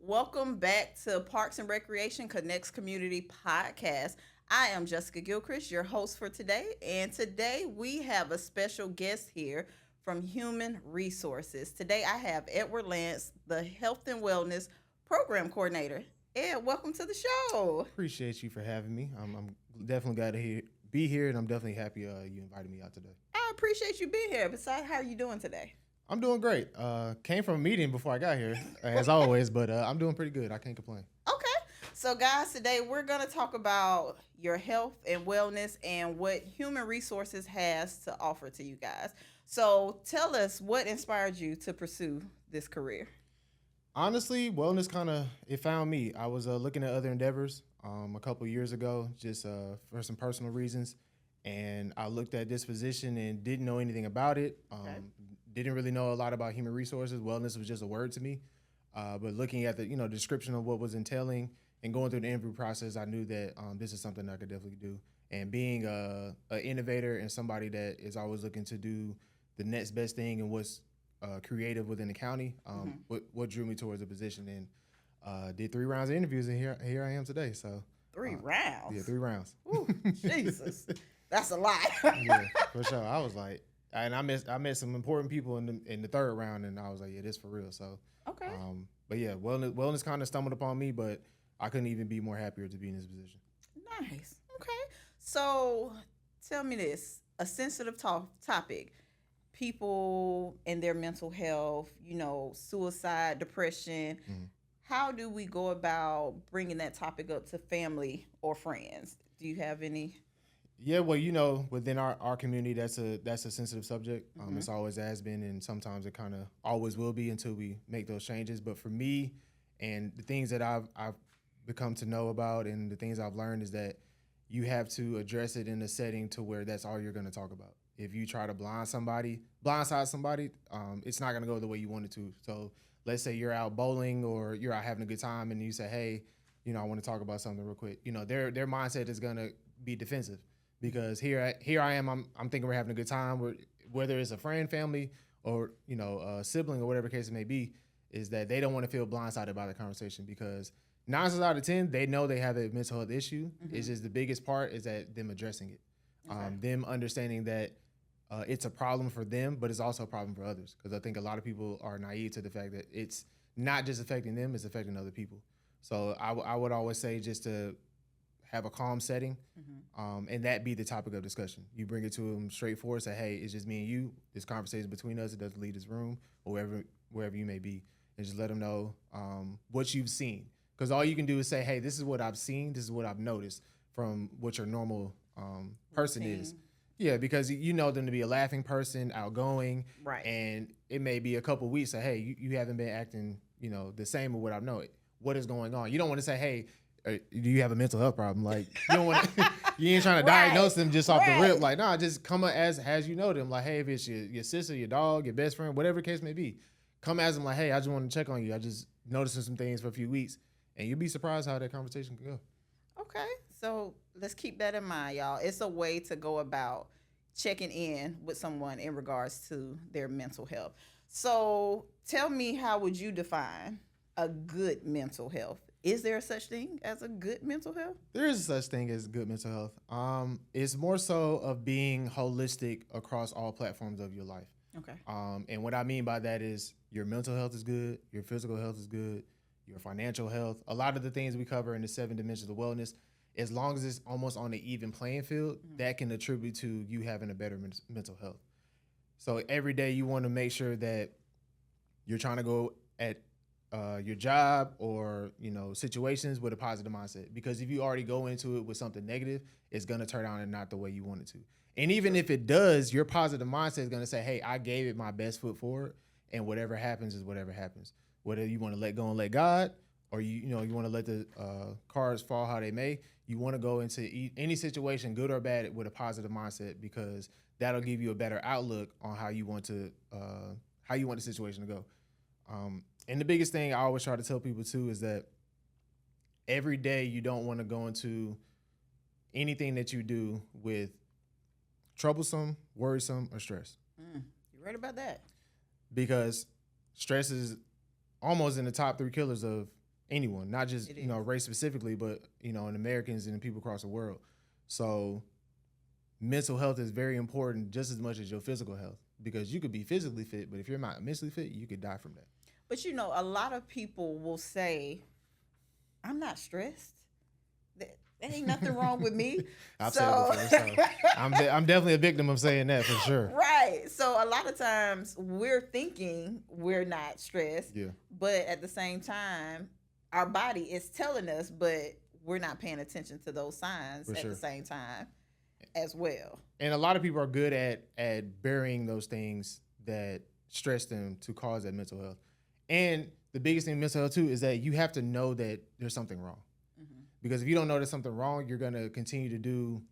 Welcome back to Parks and Recreation Connects Community Podcast. I am Jessica Gilchrist, your host for today, and today we have a special guest here from Human Resources. Today I have Edward Lance, the Health and Wellness Program Coordinator. Ed, welcome to the show. Appreciate you for having me. I'm definitely glad to be here, and I'm definitely happy you invited me out today. I appreciate you being here. Besides, how are you doing today? I'm doing great. Came from a meeting before I got here, as always, but I'm doing pretty good. I can't complain. Okay. So, guys, today we're going to talk about your health and wellness and what Human Resources has to offer to you guys. So, tell us what inspired you to pursue this career. Honestly, wellness it found me. I was looking at other endeavors a couple years ago, just for some personal reasons, and I looked at this position and didn't know anything about it. Okay. Didn't really know a lot about human resources. Wellness was just a word to me. But looking at the description of what was entailing and going through the interview process, I knew that this is something I could definitely do. And being an innovator and somebody that is always looking to do the next best thing and what's creative within the county, what drew me towards the position, and did 3 rounds of interviews, and here I am today. So 3 rounds? Yeah, 3 rounds. Ooh, Jesus. That's a lot. Yeah, for sure. I was like, and I met some important people in the 3rd round, and I was like, yeah, this for real. So Okay. But yeah, wellness kind of stumbled upon me, but I couldn't even be more happier to be in this position. Nice. Okay. So, tell me this, a sensitive topic. People and their mental health, suicide, depression. Mhm. How do we go about bringing that topic up to family or friends? Do you have any? Yeah, well, within our community, that's a sensitive subject. It's always has been, and sometimes it kind of always will be until we make those changes. But for me, and the things that I've become to know about, and the things I've learned is that you have to address it in a setting to where that's all you're going to talk about. If you try to blindside somebody, it's not going to go the way you want it to. So let's say you're out bowling or you're out having a good time, and you say, hey, I want to talk about something real quick. Their mindset is going to be defensive. Because here I am, I'm thinking we're having a good time. Whether it's a friend, family, or a sibling or whatever case it may be, is that they don't want to feel blindsided by the conversation, because 9 times out of 10 they know they have a mental health issue. It's just the biggest part is that them addressing it, them understanding that it's a problem for them, but it's also a problem for others. Because I think a lot of people are naive to the fact that it's not just affecting them; it's affecting other people. So I would always say just to have a calm setting, and that be the topic of discussion. You bring it to them straightforward, say, hey, it's just me and you. This conversation between us. It doesn't leave this room or wherever you may be. And just let them know what you've seen. Because all you can do is say, hey, this is what I've seen. This is what I've noticed from what your normal person is. Yeah, because you know them to be a laughing person, outgoing. Right. And it may be a couple weeks, say, hey, you haven't been acting the same as what I've known. What is going on? You don't want to say, hey, do you have a mental health problem? Like, you don't want you ain't trying to diagnose them just off the rip. Like, nah, just come as you know them. Like, hey, if it's your sister, your dog, your best friend, whatever the case may be, come as them like, hey, I just want to check on you. I just noticing some things for a few weeks, and you'll be surprised how that conversation can go. Okay, so let's keep that in mind, y'all. It's a way to go about checking in with someone in regards to their mental health. So tell me, how would you define a good mental health? Is there such thing as a good mental health? There is such thing as good mental health. It's more so of being holistic across all platforms of your life. Okay. And what I mean by that is your mental health is good, your physical health is good, your financial health. A lot of the things we cover in the 7 dimensions of wellness, as long as it's almost on an even playing field, that can attribute to you having a better mental health. So every day you want to make sure that you're trying to go at your job or situations with a positive mindset, because if you already go into it with something negative, it's going to turn out and not the way you want it to. And even if it does, your positive mindset is going to say, hey, I gave it my best foot forward, and whatever happens is whatever happens. Whether you want to let go and let God, or you want to let the cards fall how they may, you want to go into any situation, good or bad, with a positive mindset, because that'll give you a better outlook on how you want the situation to go. And the biggest thing I always try to tell people too is that every day you don't want to go into anything that you do with troublesome, worrisome, or stress. You're right about that. Because stress is almost in the top 3 killers of anyone, not just It you know is. race specifically, but you know in Americans and people across the world. So mental health is very important just as much as your physical health because you could be physically fit, but if you're not mentally fit, you could die from that. But you know, a lot of people will say, "I'm not stressed. There ain't nothing wrong with me." I've said it So, before, so I'm definitely a victim of saying that for sure. right. So a lot of times we're thinking we're not stressed, Yeah, but at the same time, our body is telling us, but we're not paying attention to those signs for at the sure. same time as well. And a lot of people are good at burying those things that stress them to cause that mental health. And the biggest thing in mental health too is that you have to know that there's something wrong. Mm-hmm. Because if you don't know there's something wrong, you're gonna continue to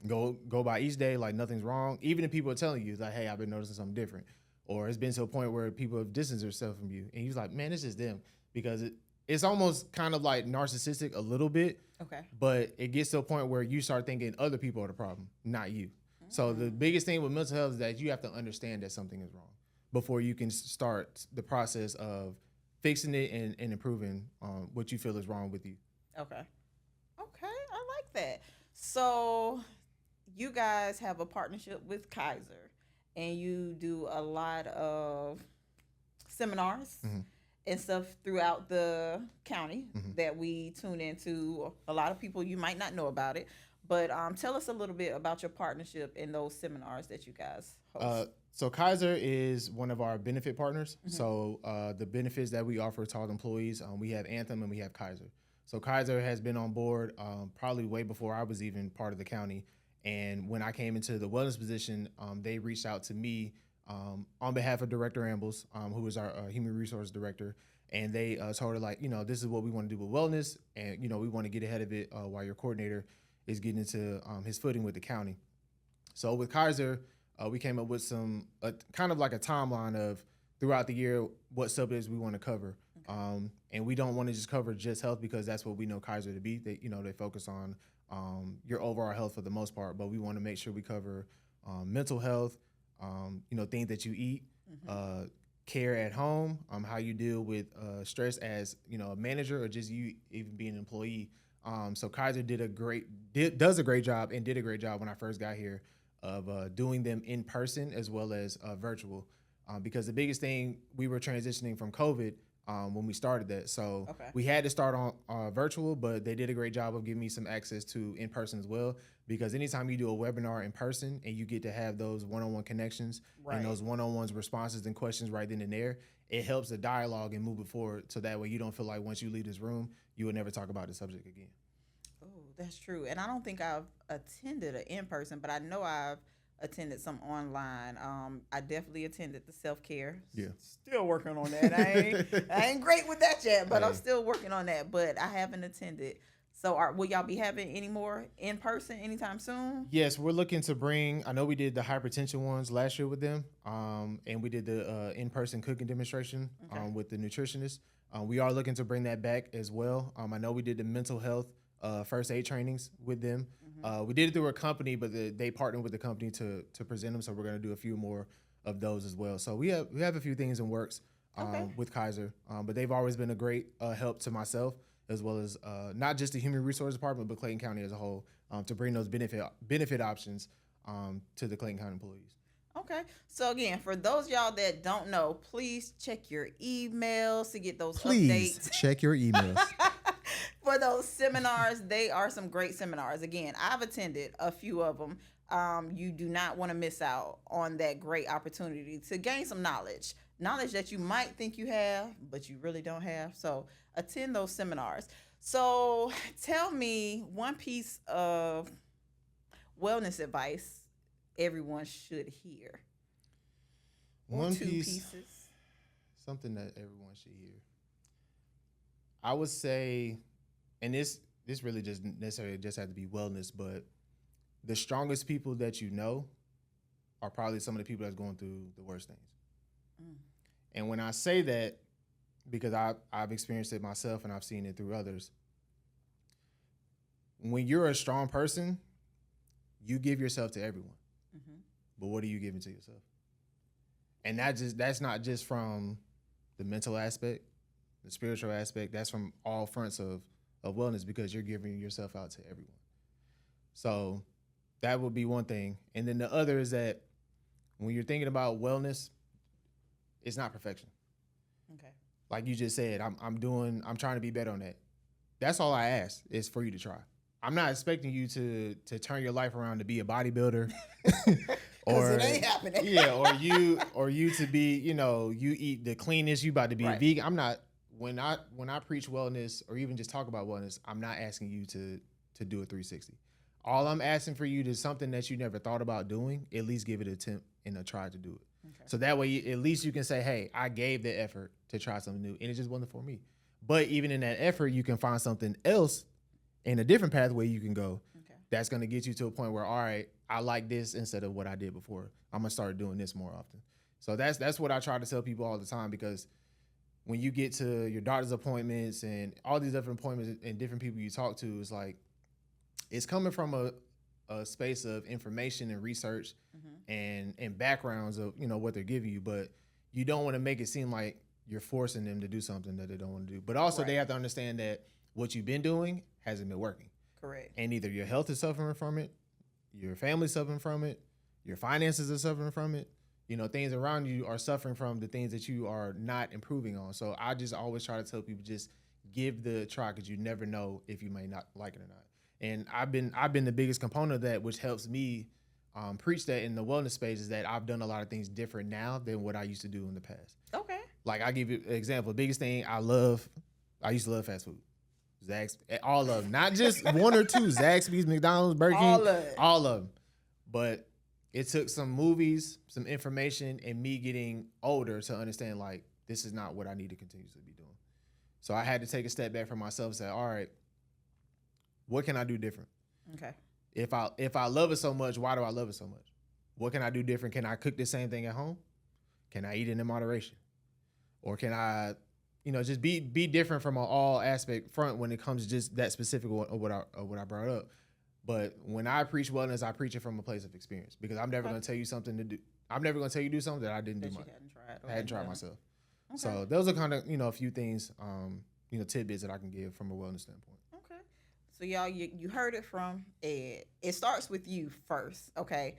go by each day like nothing's wrong. Even if people are telling you like, hey, I've been noticing something different. Or it's been to a point where people have distanced themselves from you. And you're like, man, it's just them. Because it's almost kind of like narcissistic a little bit. Okay. But it gets to a point where you start thinking other people are the problem, not you. So the biggest thing with mental health is that you have to understand that something is wrong before you can start the process of fixing it and improving what you feel is wrong with you. Okay. Okay. I like that. So you guys have a partnership with Kaiser and you do a lot of seminars Mhm. and stuff throughout the county Mhm. that we tune into. A lot of people you might not know about it, but tell us a little bit about your partnership in those seminars that you guys host. So Kaiser is one of our benefit partners. So the benefits that we offer to all employees, we have Anthem and we have Kaiser. So Kaiser has been on board probably way before I was even part of the county. And when I came into the wellness position, they reached out to me on behalf of Director Ambles, who is our human resource director. And they told her like, you know, this is what we want to do with wellness. And, you know, we want to get ahead of it while your coordinator is getting into his footing with the county. So with Kaiser, we came up with some kind of like a timeline of throughout the year what subjects we want to cover. And we don't want to just cover just health because that's what we know Kaiser to be. They, you know, they focus on your overall health for the most part, but we want to make sure we cover mental health, you know, things that you eat, care at home, how you deal with stress as, you know, a manager or just you even being an employee. So Kaiser does a great job and did a great job when I first got here of doing them in person as well as virtual. Because the biggest thing, we were transitioning from COVID when we started that. So Okay. we had to start on virtual, but they did a great job of giving me some access to in person as well. Because anytime you do a webinar in person and you get to have those one-on-one connections Right. and those one-on-one responses and questions right then and there, it helps the dialogue and move it forward. So that way you don't feel like once you leave this room, you will never talk about the subject again. Oh, that's true. And I don't think I've attended an in person, but I know I've attended some online. I definitely attended the self care. Yeah. Still working on that. I ain't great with that yet, but I'm Hey. still working on that. But I haven't attended. So will y'all be having any more in person anytime soon? Yes, we're looking to bring. I know we did the hypertension ones last year with them, and we did the in-person cooking demonstration Okay. with the nutritionist. We are looking to bring that back as well. I know we did the mental health first aid trainings with them. We did it through a company, but they partnered with the company to present them. So we're going to do a few more of those as well. So we have a few things in works Okay. with Kaiser, but they've always been a great help to myself as well as not just the human resource department, but Clayton County as a whole to bring those benefit options to the Clayton County employees. Okay. So again, for those y'all that don't know, please check your emails to get those updates. check your emails. For those seminars. They are some great seminars. Again, I've attended a few of them. You do not want to miss out on that great opportunity to gain some knowledge that you might think you have, but you really don't have. So attend those seminars. So tell me one piece of wellness advice everyone should hear. Or One two piece, pieces. something that everyone should hear. I would say, and this really just necessarily just have to be wellness, but the strongest people that you know are probably some of the people that's going through the worst things. And when I say that, because I've experienced it myself and I've seen it through others, when you're a strong person, you give yourself to everyone. But what are you giving to yourself? And that's not just from the mental aspect, the spiritual aspect. That's from all fronts of wellness because you're giving yourself out to everyone. So that would be one thing. And then the other is that when you're thinking about wellness, it's not perfection. Okay. Like you just said, I'm trying to be better on that. That's all I ask is for you to try. I'm not expecting you to turn your life around to be a bodybuilder. Or it ain't happening. Yeah, or you to be, you eat the cleanest, you about to be a vegan. I'm not when I preach wellness or even just talk about wellness, I'm not asking you to do a 360. All I'm asking for you is something that you never thought about doing, at least give it an attempt and a try to do it. Okay. So that way, at least you can say, hey, I gave the effort to try something new, and it just wasn't for me. But even in that effort, you can find something else in a different pathway you can go. Okay. That's going to get you to a point where, all right, I like this instead of what I did before. I'm going to start doing this more often. So that's what I try to tell people all the time, because when you get to your doctor's appointments and all these different appointments and different people you talk to, it's like, it's coming from a space of information and research and backgrounds of, what they're giving you, but you don't want to make it seem like you're forcing them to do something that they don't want to do. But also they have to understand that what you've been doing hasn't been working. Correct. And either your health is suffering from it, your family's suffering from it, your finances are suffering from it. Things around you are suffering from the things that you are not improving on. So I just always try to tell people, just give the try, because you never know if you may not like it or not. And I've been the biggest component of that, which helps me preach that in the wellness space, is that I've done a lot of things different now than what I used to do in the past. Okay. Like, I'll give you an example. The biggest thing I used to love fast food. Zaxby's, all of them. Not just one or two. Zaxby's, McDonald's, Burger King. All of them. But it took some movies, some information, and me getting older to understand, like, this is not what I need to continuously be doing. So I had to take a step back for myself and say, all right, what can I do different? Okay. If I love it so much, why do I love it so much? What can I do different? Can I cook the same thing at home? Can I eat it in moderation? Or can I, just be different from an all aspect front when it comes to just that specific of what I brought up. But when I preach wellness, I preach it from a place of experience, because I'm never going to tell you something to do. I'm never going to tell you to do something that I didn't do. I hadn't tried myself. Okay. So those are kind of, a few things, tidbits that I can give from a wellness standpoint. Okay. So y'all, you heard it from Ed. It starts with you first, okay?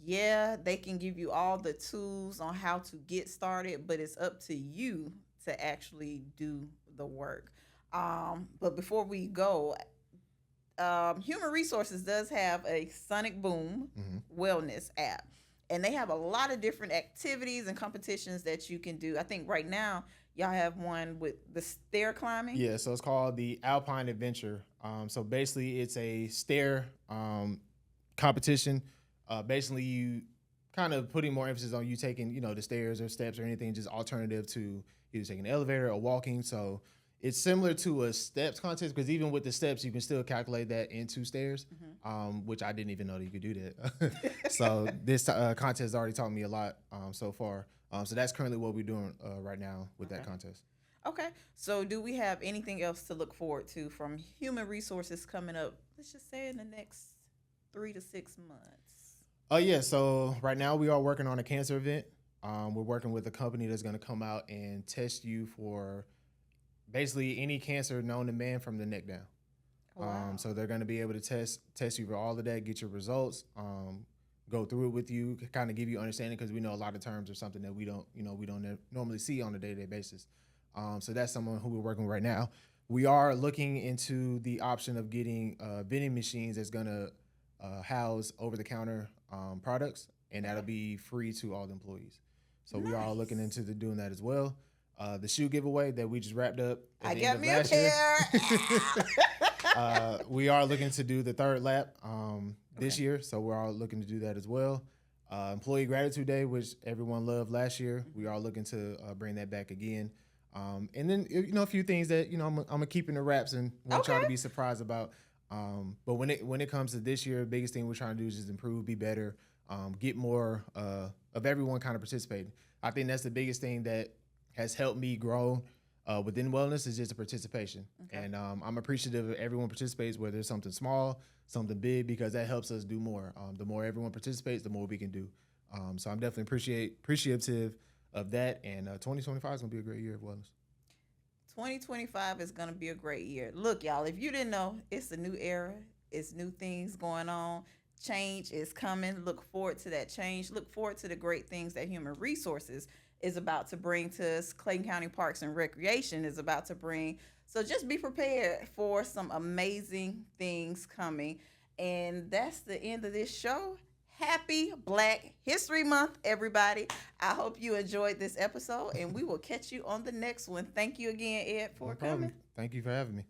Yeah, they can give you all the tools on how to get started, but it's up to you to actually do the work. But before we go, Human Resources does have a Sonic Boom wellness app, and they have a lot of different activities and competitions that you can do. I think right now y'all have one with the stair climbing. Yeah, so it's called the Alpine Adventure. So basically it's a stair competition. Basically you kind of putting more emphasis on you taking, the stairs or steps or anything, just alternative to either taking an elevator or walking. So it's similar to a steps contest, because even with the steps, you can still calculate that into stairs, which I didn't even know that you could do that. So this contest already taught me a lot so far. So that's currently what we're doing right now with that contest. Okay. So do we have anything else to look forward to from Human Resources coming up, let's just say in the next 3 to 6 months? Yeah. So right now we are working on a cancer event. We're working with a company that's going to come out and test you for basically any cancer known to man from the neck down. Wow. So they're going to be able to test you for all of that, get your results, go through it with you, kind of give you understanding, because we know a lot of terms are something that we don't normally see on a day-to-day basis. So that's someone who we're working with right now. We are looking into the option of getting vending machines that's going to house over-the-counter products, and that'll be free to all the employees. So nice. We are looking into doing that as well. The shoe giveaway that we just wrapped up at the end of last year. We are looking to do the third lap this year, so we're all looking to do that as well. Employee Gratitude Day, which everyone loved last year, we are looking to bring that back again. And then a few things that I'm gonna keep in the wraps and want y'all to be surprised about. But when it comes to this year, the biggest thing we're trying to do is just improve, be better, get more of everyone kind of participating. I think that's the biggest thing that has helped me grow within wellness, is just the participation. Okay. And I'm appreciative of everyone participates, whether it's something small, something big, because that helps us do more. The more everyone participates, the more we can do. So I'm definitely appreciative of that. And 2025 is going to be a great year of wellness. 2025 is going to be a great year. Look, y'all, if you didn't know, it's a new era. It's new things going on. Change is coming. Look forward to that change. Look forward to the great things that Human Resources is about to bring to us. Clayton County Parks and Recreation is about to bring. So just be prepared for some amazing things coming. And that's the end of this show. Happy Black History Month, everybody. I hope you enjoyed this episode, and we will catch you on the next one. Thank you again, Ed, for No problem. coming. Thank you for having me.